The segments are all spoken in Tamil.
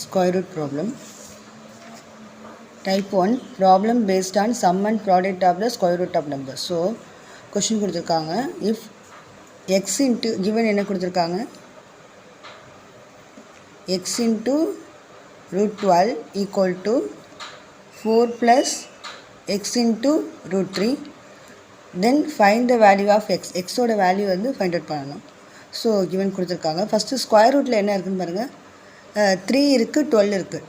Square root problem. Type 1 problem based on sum and product of the square root of numbers. So question கொடுத்திருக்காங்க if x into given என்ன கொடுத்திருக்காங்க x into root 12 equal to 4 plus x into root 3 then find the value of x. x ஓட வேல்யூ வந்து ஃபைண்ட் அவுட் பண்ணணும். ஸோ given கொடுத்திருக்காங்க. ஃபஸ்ட்டு ஸ்கொயர் ரூட்டில் என்ன இருக்குன்னு பாருங்கள். 3 இருக்குது, 12 இருக்குது.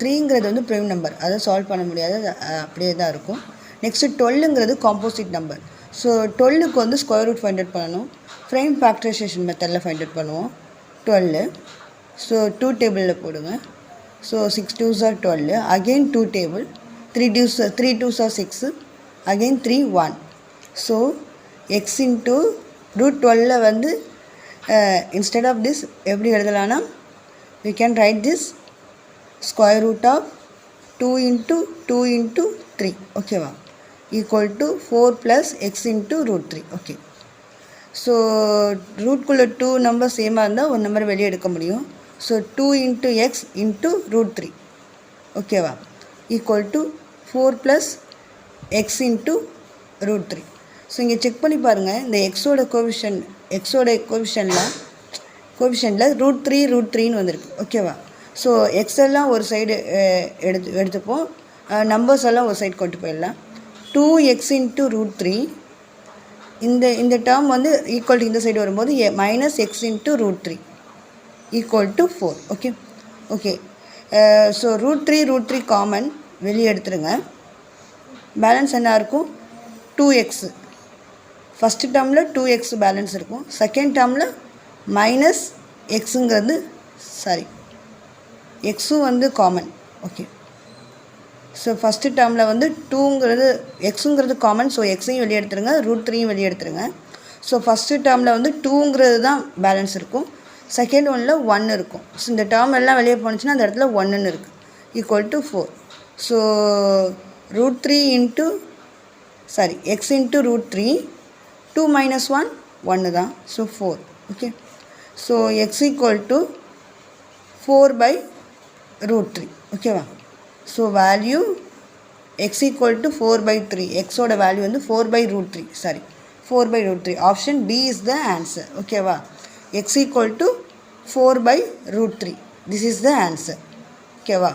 3ங்கிறது வந்து ப்ரைம் நம்பர், அதை சால்வ் பண்ண முடியாது, அப்படியே தான் இருக்கும். நெக்ஸ்ட்டு 12ங்கிறது காம்போசிட் நம்பர். ஸோ 12க்கு வந்து ஸ்கொயர் ரூட் ஃபைண்ட் அவுட் பண்ணணும். ப்ரைம் ஃபேக்டரைசேஷன் மெத்தடில் ஃபைண்ட் அவுட் பண்ணுவோம். 12 ஸோ 2 டேபிளில் போடுங்க. So 6 2s are 12, again 2 table, 3 2s are 6, again 3 1. So x into root 12 வந்து instead of this எப்படி எழுதலாம்னா we can write this square root of 2 into 2 into 3 ஓகேவா equal to 4 plus x into root 3. Okay so ரூட்குள்ளே 2 நம்பர் சேமாக இருந்தால் ஒரு நம்பர் வெளியே எடுக்க முடியும். So 2 into x into root 3 ஓகேவா equal to 4 plus x into root 3. So இங்கே செக் பண்ணி பாருங்கள், இந்த எக்ஸோட கோவிஷனில் ரூட் 3 வந்திருக்கு ஓகேவா. ஸோ எக்ஸ் எல்லாம் ஒரு சைடு எடுத்துப்போம், நம்பர்ஸ் எல்லாம் ஒரு சைடு கொண்டு போயிடலாம். 2x into root 3 இந்த டேர்ம் வந்து ஈக்குவல் டு இந்த சைடு வரும்போது minus x into root 3 equal to 4. Okay okay so root three common வெளியே எடுத்துருங்க. பேலன்ஸ் என்ன இருக்கும் 2x. ஃபஸ்ட்டு டேர்மில் 2x பேலன்ஸ் இருக்கும், செகண்ட் டேர்மில் மைனஸ் எக்ஸுங்கிறது எக்ஸும் வந்து காமன். ஓகே ஸோ ஃபஸ்ட்டு டேர்மில் வந்து 2ங்கிறது எக்ஸுங்கிறது காமன், ஸோ எக்ஸையும் வெளியே எடுத்துருங்க, ரூட் 3யும் வெளியே எடுத்துருங்க. ஸோ ஃபஸ்ட்டு டேர்மில் வந்து 2ங்கிறது தான் பேலன்ஸ் இருக்கும், செகண்ட் ஒன்னில் 1 இருக்கும். ஸோ இந்த டேர்ம் எல்லாம் வெளியே போணுச்சுன்னா அந்த இடத்துல 1ன்னு இருக்குது equal to 4. So root 3 into x into root 3, 2 minus 1 1 தான், so 4. Okay so x equal to 4 by root 3 ஓகேவா. So value x equal to 4 by 3, எக்ஸோட வேல்யூ வந்து 4 by root 3 4 by root 3. Option B is the answer ஓகேவா. X equal to 4 by root 3, this is the answer ஓகேவா.